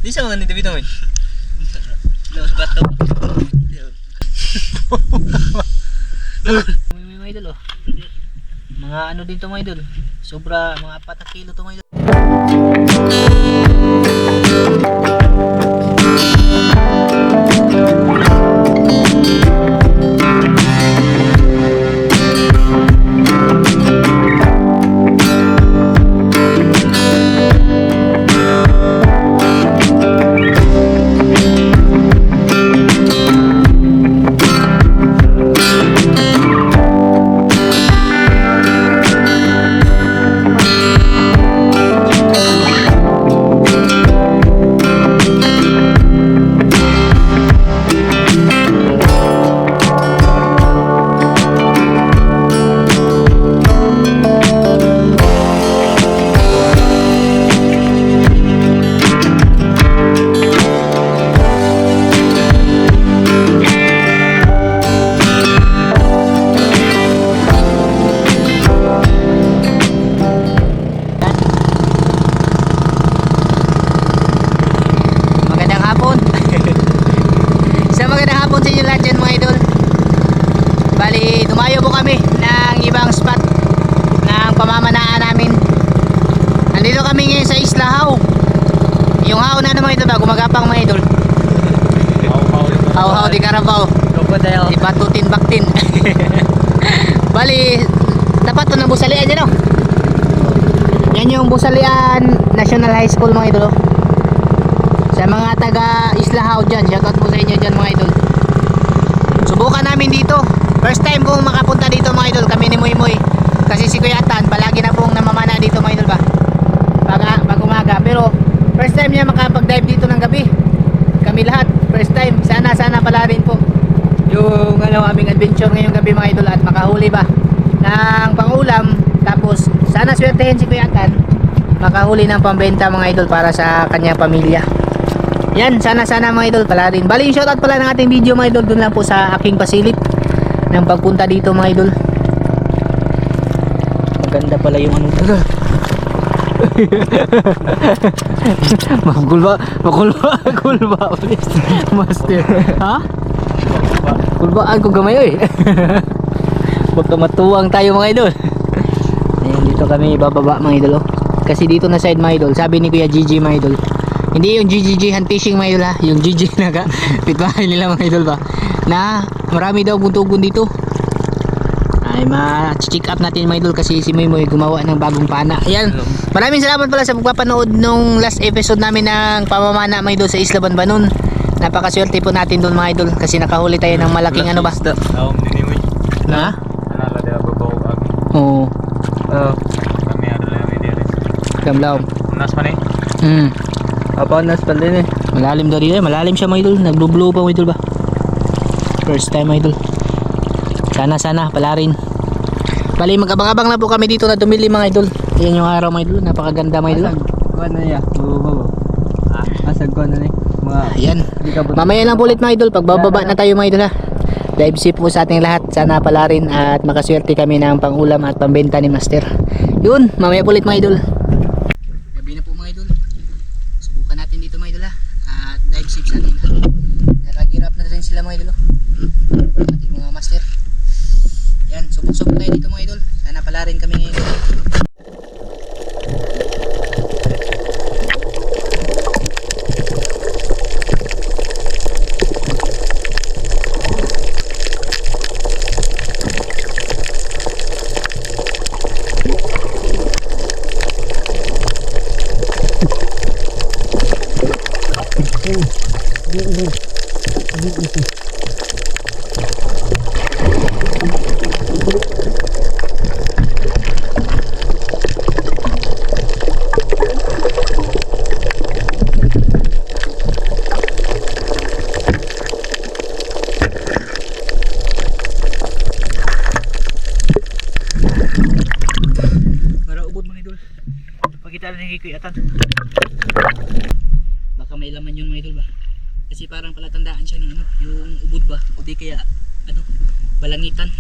Di sa mga nito mo. Laos bato. May mga idol oh. Mga ano din to mga idol. Sobra mga 4 na kilo to mga idol. Gumagapang mga idol. Haw-haw di Carabao. Di batutin baktin. Bali, dapat to ng Busalian yan oh. Yan yung Busalian National High School mga idol. Sa mga taga Islahao dyan, shoutout po sa inyo dyan mga idol. Subukan namin dito. First time kong makapunta dito mga idol, kami ni Moy Moy. Kasi si Kuya Atan, palagi na pong namamana dito mga idol ba. Pag umaga, pero first time niya makapag-dive dito ng gabi. Kami lahat, first time. Sana pala rin po yung aming adventure ngayong gabi mga idol at makahuli ba ng pangulam. Tapos sana swertehin si Kuya Atan makahuli ng pambenta mga idol para sa kanyang pamilya. Yan, sana mga idol pala rin. Bali yung shoutout pala ng ating video mga idol dun lang po sa aking pasilip ng pagpunta dito mga idol. Maganda pala yung ano. Makulba please. Master. Ha? Kulbaan ko gamay oy. Baka matuwang tayo mga idol. Ayun, dito kami bababa mga idol oh. Kasi dito na side mga idol, sabi ni Kuya Gigi mga idol. Hindi yung GGG hand fishing mga idol ha, yung GG na ka pitbahay nila mga idol ba. Na marami daw buntugon dito. Ay ma-check up natin mga idol kasi si Moy gumawa ng bagong pana. Ayan. Maraming salamat pala sa pagpapanood nung last episode namin ng pamamana mga idol sa Isla Banbanon. Napakaswerte po natin doon mga idol kasi nakahuli tayo ng malaking ano ba? Na? Oo. Kami ada lang dito. Kamlaw. Nas pa ni? Apa nas pa din eh. Malalim daw dito, malalim siya mga idol. Nagblue pa mga idol ba? First time mga idol. Sana pala rin. Bali mag-abang-abang na po kami dito na dumili mga idol. Ayan yung araw mga idol, napakaganda mga idol. Kuan na ya, babo. Asag kuan na ni. Mga ayan. Mamaya lang po ulit mga idol, pagbababa na tayo mga idol ha. Dive safe po sa ating lahat. Sana pala rin at makaswerte kami ng pangulam at pambenta ni Master. Yun, mamaya po ulit mga idol. Gabi na po mga idol. Subukan natin dito mga idol ha. At dive safe sa ating lahat. Nakagirap na rin sila mga idol. Ating mga Master. Yan, subok-subok tayo dito mga idol. Sana pala rin kami ngayon. Atan. Baka may laman yun mga idol ba? Kasi parang palatandaan siya ng ano, yung ubod ba? O di kaya ano, balangitan.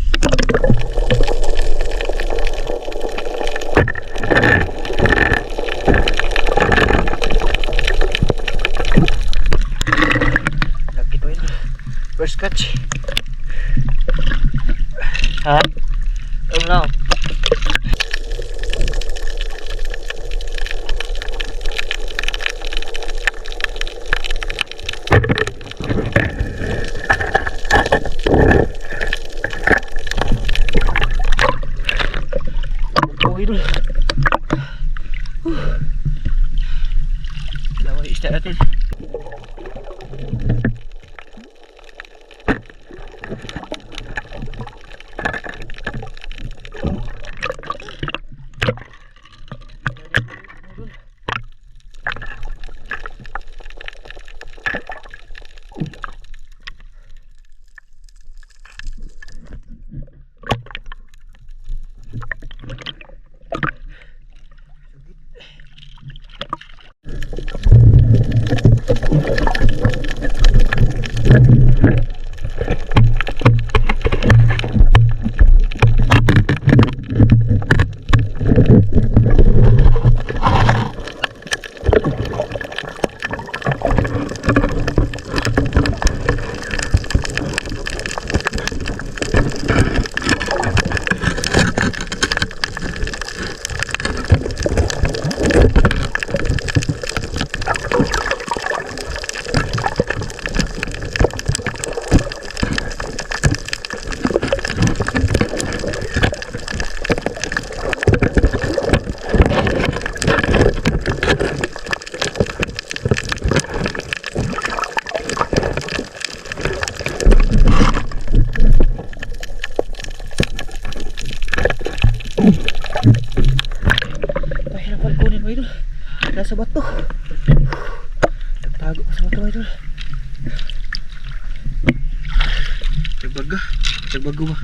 Catch. Ha? Oh no. Oh, idol. Dalawa yung isda natin. Pahirapan kunin mo idol. Nasa bato. Tago pa sa bato idol. Tagbaga. Tagbago ba?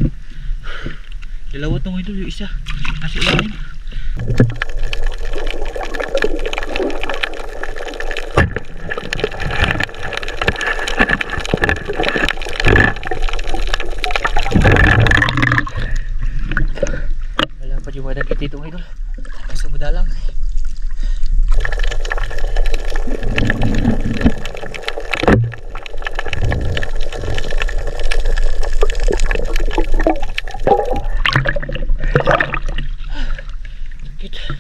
Ilawat mo idol yung isa. Nasa ilalim. Wala pa yung wadag dito idol. Nasa madalang. Sakit.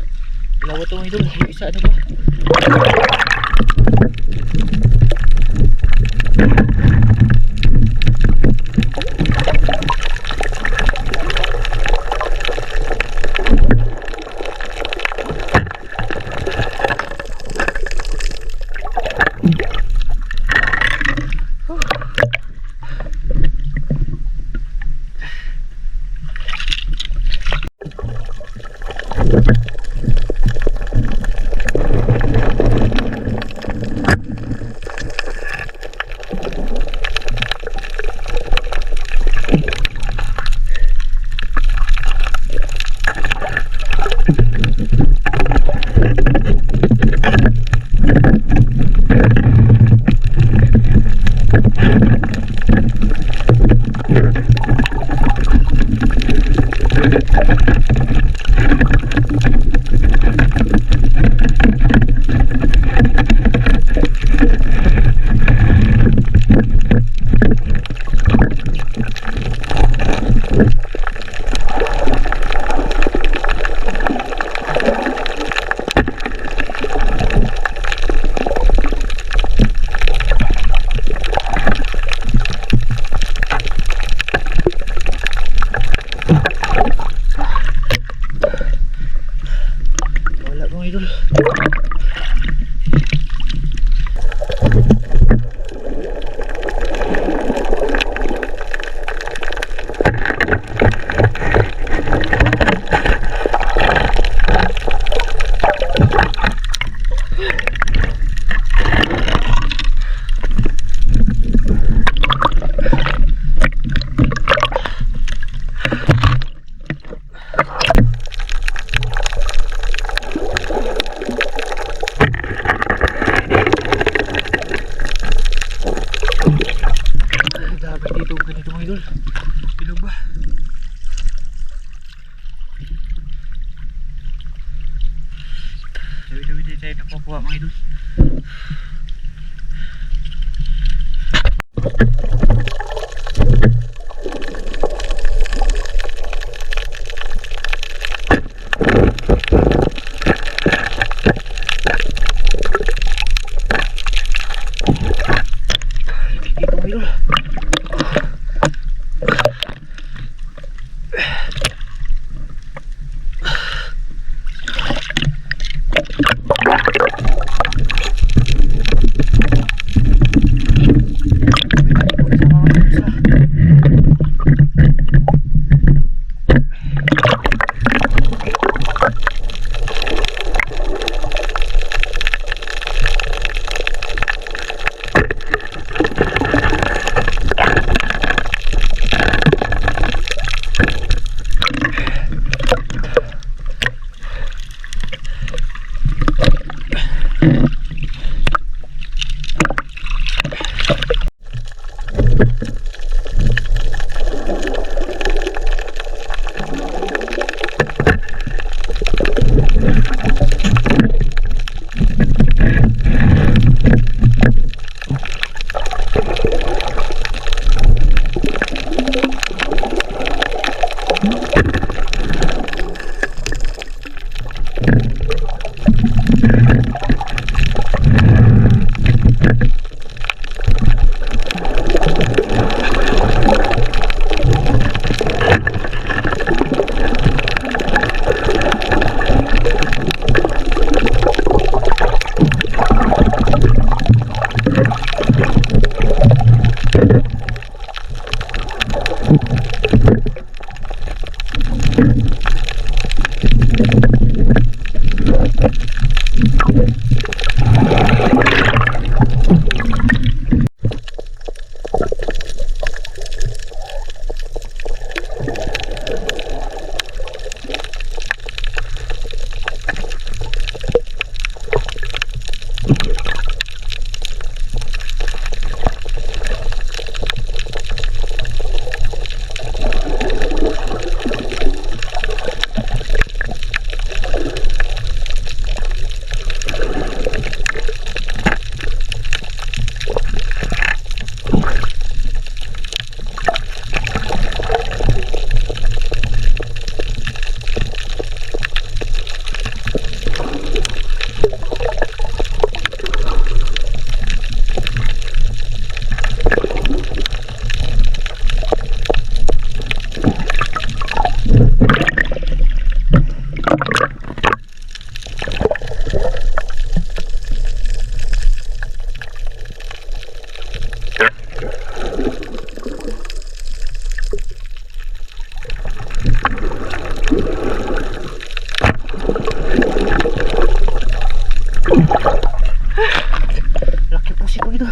Laki po si ko ito.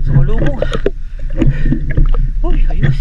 Sumalubog. Uy, ayos.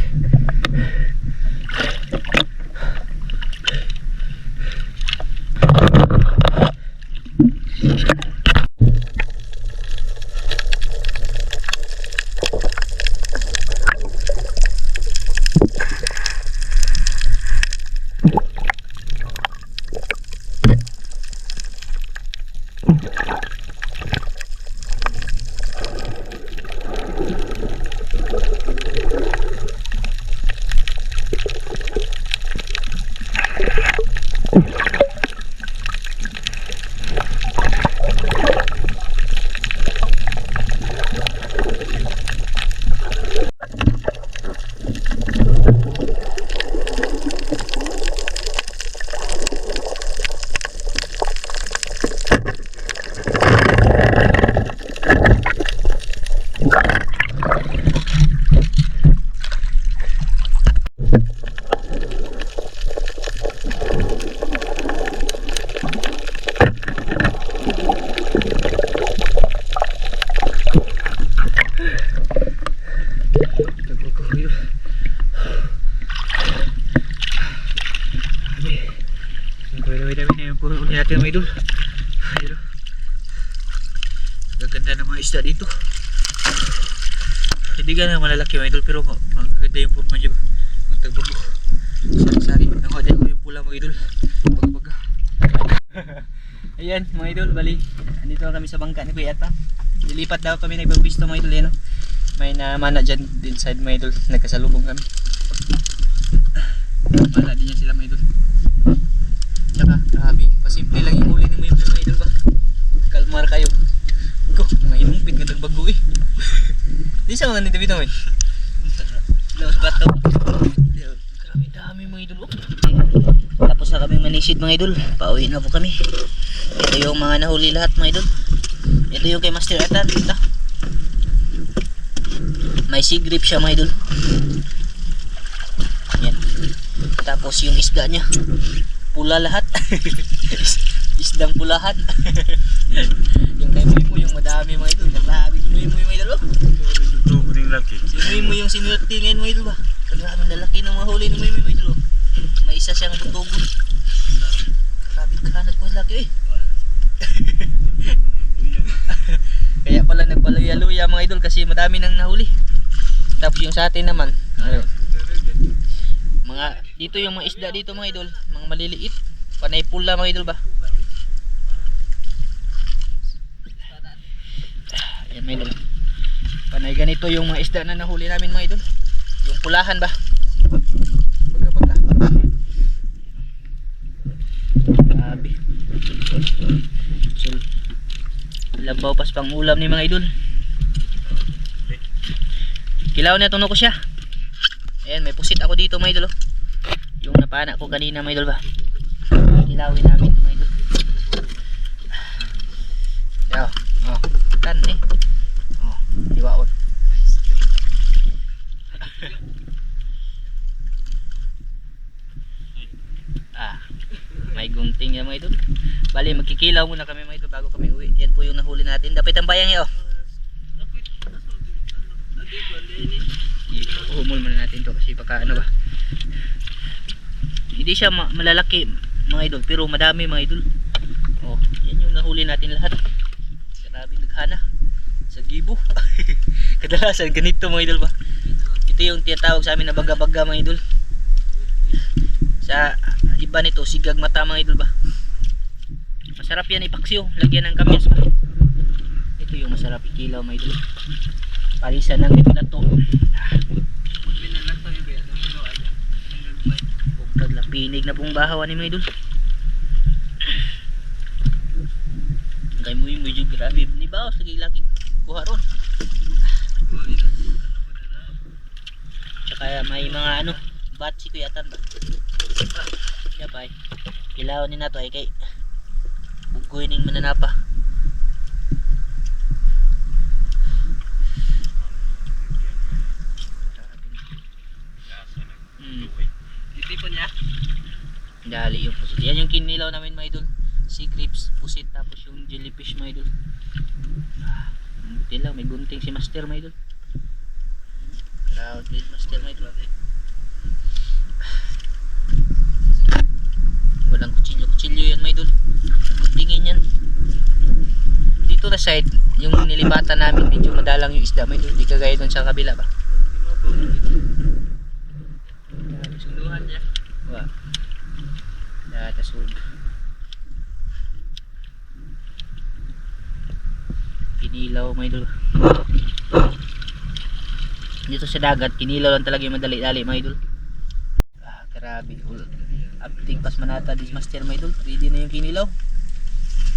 Natin mga idol. Ayun. Gaganda ng mga isda dito. Hindi ka na malalaki mga idol pero magaganda yung forma dyan. Magtagbago. Sari-sari. Nakuha dyan ko yung pula mga idol. Baga-baga. Ayan mga idol. Bali. Andito na kami sa bangka ni Kuya Ata. Lilipat daw kami nagbabisto mga idol. Yan, no? May namana dyan inside mga idol. Nagkasalubong kami. Mana din yan sila mga idol. Tsaka, grabe, pasimple lang yung huli ni mo yung mga idol ba? Kalmar kayo. Ko, mga inumpit nga nagbago eh. Di sa mga nito bito eh. Laos bato. Grabe dami mga idol. Tapos na kami manisid mga idol. Pauwi na po kami. Ito yung mga nahuli lahat mga idol. Ito yung kay Master Atan. Ito. May sea grip siya mga idol. Yan. Tapos yung isda niya. Pula lahat. Isdang pulahan. Yung kay Muimo yung madami mga idol. Grabe si Muimo yung mga idol. Si Muimo yung sinuwerte ngayon mga idol ba? Grabe lalaki ng mahuli ng Muimo mga idol. May isa siyang butugon. Grabe kahanag ko laki eh. Kaya pala nagpaluya-luya mga idol kasi madami nang nahuli. Tapos yung sa atin naman, mga dito yung mga isda dito mga idol, mga maliliit, panay pula mga idol ba. Ayan mga idol, panay ganito yung mga isda na nahuli namin mga idol, yung pulahan ba. Baga grabe. So, labaw pas pang ulam ni mga idol. Kilaw na tuno ko siya. Ayan, may pusit ako dito mga idol. Yung napana ko kanina mga idol ba. Kilawin namin ito mga idol. Yaw, oh, kan eh. Oh, diwaon. May gunting yan mga idol. Bali magkikilaw muna kami mga idol bago kami uwi. Yan po yung nahuli natin. Dapat ang bayang yun. Uhumol muna natin to kasi baka ano ba. Hindi siya malalaki mga idol pero madami mga idol. Oh, yan yung nahuli natin lahat. Grabe naghana sa gibo. Kadalasan ganito mga idol ba. Ito yung tinatawag sa amin na baga-baga mga idol. Sa iba nito sigag mata mga idol ba. Masarap yan ipaksiw, lagyan ng kamis ba. Ito yung masarap ikilaw mga idol. Parisan ng ito na to. Paglapinig na pong bahaw ni mga idol. Kay mo yung medyo grabe ni bawas lagi kuha ron. Tsaka may mga ano batsi ko yatan ba. Siya pa kilaw ni nato ay kay bugoy ning mananapa. Itipon niya. Dali yung pusit. Yan yung kinilaw namin mga idol. Sea grapes, pusit, tapos yung jellyfish mga idol. Buti lang, may gunting si master mga idol. Crowded master mga idol. Walang kutsilyo yan mga idol. Guntingin yan. Dito na side, yung nilibatan namin medyo madalang yung isda mga idol. Di kagaya dun sa kabila ba. Sunduhan niya. Wah. Datasud. Kinilaw mga idol. Dito sa dagat, kinilaw lang talaga yung madali-dali mga idol. Grabe. Abtig pas manata dis master mga idol. Ready na yung kinilaw.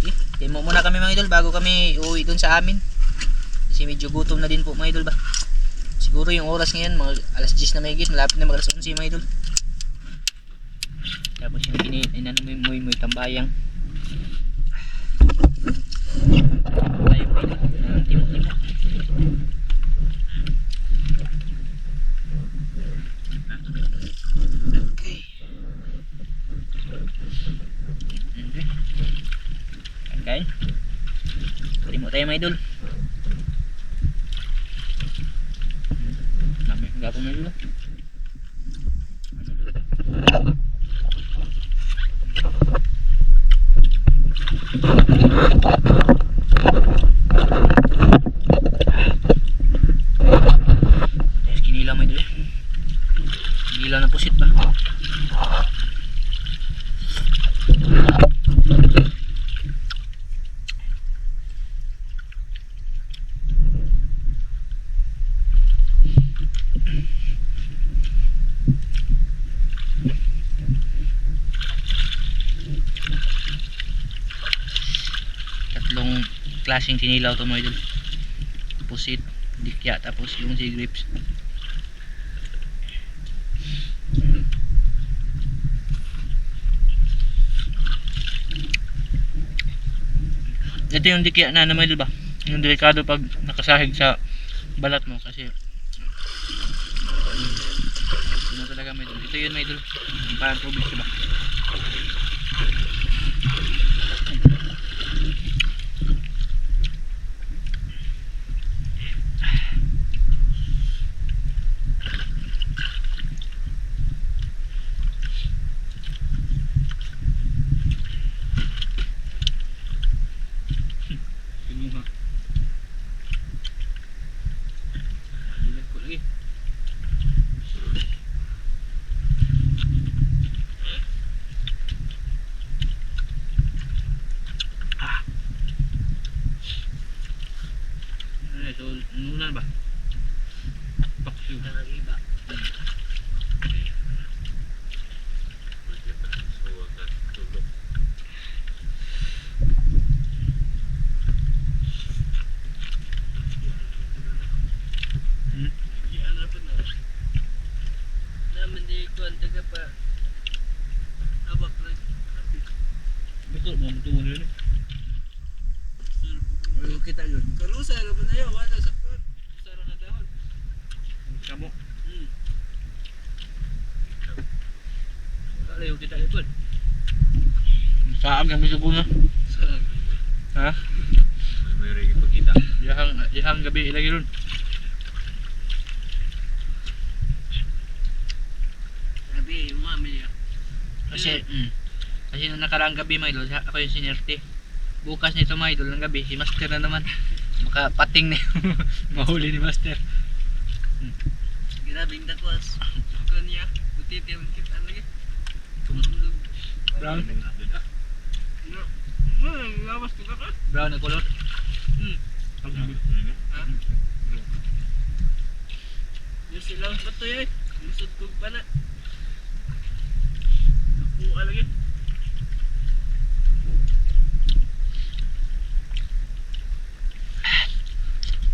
Okay, timo muna kami mga idol bago kami uuwi dun sa amin. Kasi medyo gutom na din po mga idol ba. Siguro yung oras ngayon mga alas 10 na mahigit, malapit na mag alas 11 mga idol. Tapos yung inano mo yung tambayang. Tayo po ito, timo-timo. Okay. Kain. Timo tayo mga idol. Gapo mo dulu. Kinilaw mo dulu. Kinilaw na pusit ba? Tatlong klaseng kinilaw to mga idol. Pusit, dikya, tapos yung sea grapes. Ito yung dikya na mga idol ba? Yung delikado pag nakasahig sa balat mo kasi ano talaga mga idol. Ito yun mga idol. Yung parang tubig diba? Lihat ko lagi. So, nunan ba? Bakso. Iba. Naman di ko ang taga pa. Abak lang. Betul, mau betul ni. Ayo kita yun. Kalau saya laban na yun, wala sa kot. Sarang na dahon. Kamu? Kalau yung kita ipon. Saan kami siguro? Saan? Ha? May rin ipagkita. Ihang gabi ilagi ron. Gabi, yung mami niya. Kasi nung nakaraang gabi mga idol, ako yung sinerte. Bukas nito mga idol ng gabi, si Master na naman. Makapating na yung mahuli ni Master. Grabing dakwas. Kanya, butiti ang kita lagi. Brown? Lawas ko ka? Brown na color? Ha? Yung silang bato yun. Lusod ko pa na. Kuha lagi.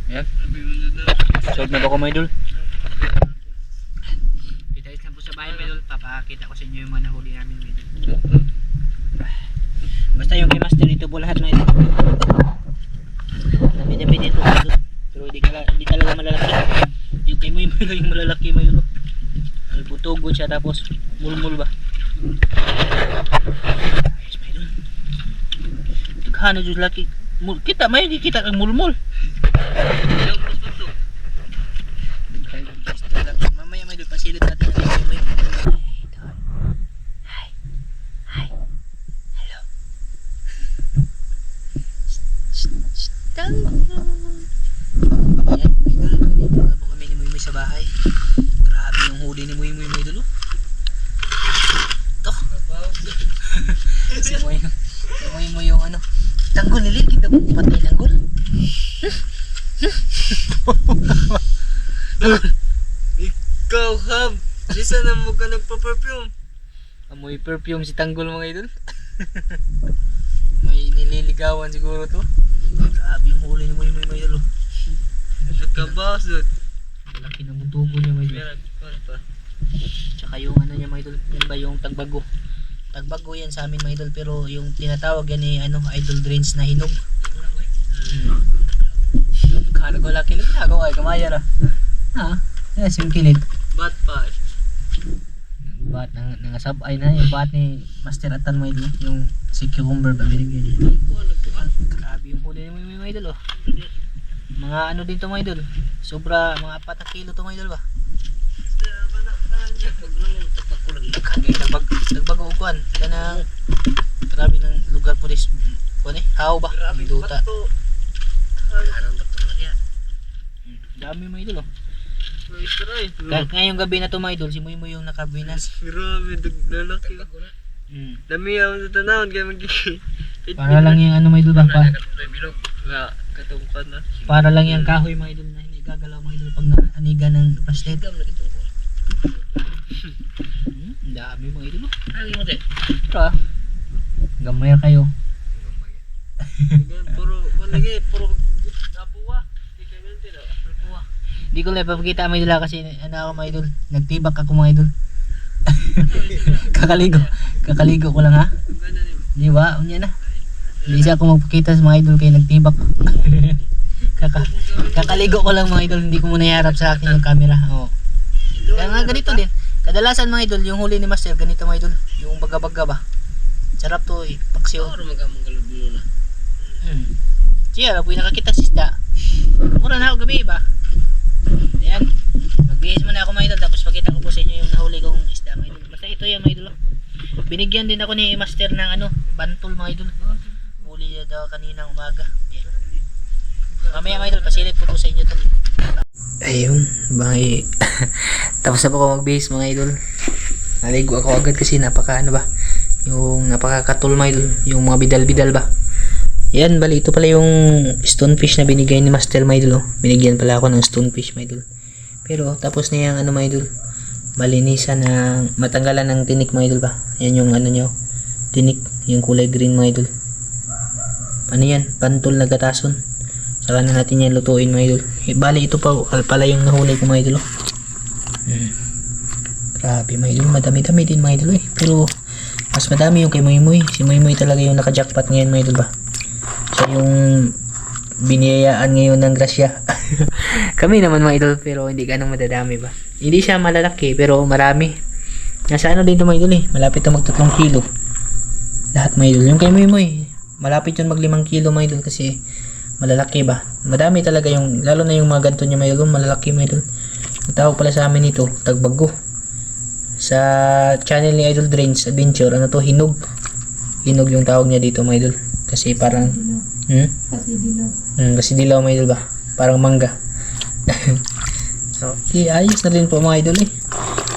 Yan. Solve na ba ko mga idol? Kita-kita lang po sa bahay mga idol. Papakita ko sa inyo yung mga nahuli namin mga idol. Basta yung kay Master dito po lahat mga idol. Dami-dami dito mga idol. Pero hindi talaga malalaki. Yung kay Muy lang yung malalaki mga idol. May butugod siya tapos mulmul ba? Yes mga idol. Tughano yung laki. Kita may kita kang mulmul. Mamaya may doon pasilid natin ang may. Hi. Hi. Hello. Ayan, may idol. Dito na po kami ni Muy sa bahay. Grabe yung huli ni Muy may idol. Ito. Si Muy yung ano. Tanggol nilid kita mo patay tanggol. Ikaw Hab, lisa na mo ka nagpa-perfume. Amoy perfume si tanggol mga idol. May nililigawan siguro to. Grabe yung huli ni Muy mga idol. Nagkabasot. Malaki na mutugo niya mga idol. Tsaka yung ano niya mga idol, yan ba yung tagbago. Tagbago yan sa amin mga idol, pero yung tinatawag yan ni ano, idol drains na hinog. Kano ko laki lang ako ay kamaya na. Ha? Yes, yung kilid. Bat pa. Bat nangasabay na yung bat ni Master Atan mga idol, yung si cucumber ba binigyan niya. Grabe yung huli ni mga idol oh. Mga ano din to mga idol. Sobra mga 4 na kilo to mga idol ba. Nagbago kuan kanang grabe ng lugar po dis kuan how ba duta dami mga idol oh. Ngayong gabi na to mga idol si Muy yung nakabinas. Grabe lalaki dami ako sa tanawon kaya para lang yung ano mga idol ba para lang yung kahoy mga idol na hindi gagalaw mga idol pag naaniga ng plastic. Dami mga idol. Ano mo te? Ito gamay kayo. Puro nabuwa. Hindi ko lang papakita mga idol kasi ano ako mga idol. Nagtibak ako mga idol. Kakaligo ko lang ha. Di ba? Unya na. Hindi siya ako magpakita sa mga idol kaya nagtibak. Kakaligo ko lang mga idol. Hindi ko muna iharap sa akin yung camera. Oo. Kaya nga ganito din. Kadalasan mga idol, yung huli ni Master ganito mga idol, yung baga-baga ba. Sarap to eh, paksiw. Magamang galubulo na. Siya, po yung nakakita si isda. Mura na ako gabi ba? Ayan, magbihis muna ako mga idol, tapos pakita ko po sa inyo yung nahuli kong isda mga idol. Basta ito yan mga idol. Binigyan din ako ni Master ng ano, bantol mga idol. Huli daw kaninang umaga. Ayan. Mamaya mga idol, pasilip ko po sa inyo to. Ayun, bangay. Tapos na po ako magbihis mga idol. Naligo ako agad kasi napaka ano ba, yung napakakatul mga idol, yung mga bidal-bidal ba. Yan, bali ito pala yung stonefish na binigay ni Master mga idol. Oh. Binigyan pala ako ng stonefish mga idol. Pero tapos na yung ano mga idol. Malinisan na matanggalan ng tinik mga idol ba. Yan yung ano nyo. Tinik, yung kulay green mga idol. Ano yan? Pantol na gatason. Saka na natin yan lutuin mga idol. Bali ito pa pala yung nahuli ko mga idol. Oh. Grabe mga idol. Madami-dami din mga idol eh. Pero mas madami yung kay Moy. Si Moy talaga yung naka-jackpot ngayon mga idol ba. Siya yung biniyayaan ngayon ng grasya. Kami naman mga idol, pero hindi ganong madadami ba. Hindi siya malalaki, pero marami. Nasa ano din ito mga idol eh. Malapit na mag 3 kilo. Lahat mga idol. Yung kay Moy, malapit yun mag 5 kilo mga idol kasi malalaki ba. Madami talaga yung, lalo na yung mga ganito niya mga idol, malalaki mga idol. Ang tawag pala sa amin ito, tagbago. Sa channel ni Idol Drains Adventure, ano to, hinog. Hinog yung tawag niya dito mga idol. Kasi parang kasi dilaw mga idol ba? Parang mangga. Okay, ayos na rin po mga idol eh.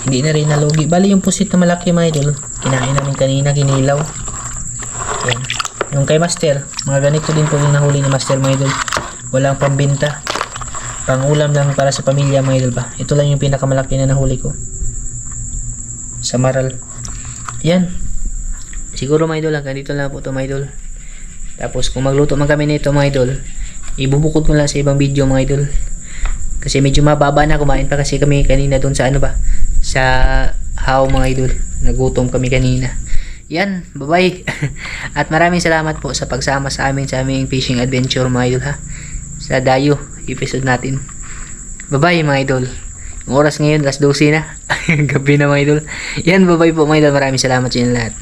Hindi na rin nalugi. Bali yung pusit na malaki mga idol, kinain namin kanina, kinilaw. Yan. Yung kay Master, mga ganito din po yung nahuli ni Master mga idol. Walang pambenta. Pangulam lang para sa pamilya mga idol ba. Ito lang yung pinakamalaki na nahuli ko. Sa Maral. Yan. Siguro mga idol, hanggang dito lang po ito mga idol. Tapos kung magluto man kami nito mga idol, ibubukod ko lang sa ibang video mga idol. Kasi medyo mababa na, kumain pa kasi kami kanina doon sa ano ba, sa how mga idol. Nagutom kami kanina. Yan, bye-bye. At maraming salamat po sa pagsama sa amin sa aming fishing adventure mga idol ha. Sa Dayo episode natin. Bye-bye mga idol. Yung oras ngayon, 12:00 na. Gabi na mga idol. Yan, bye-bye po mga idol. Maraming salamat sa inyo lahat.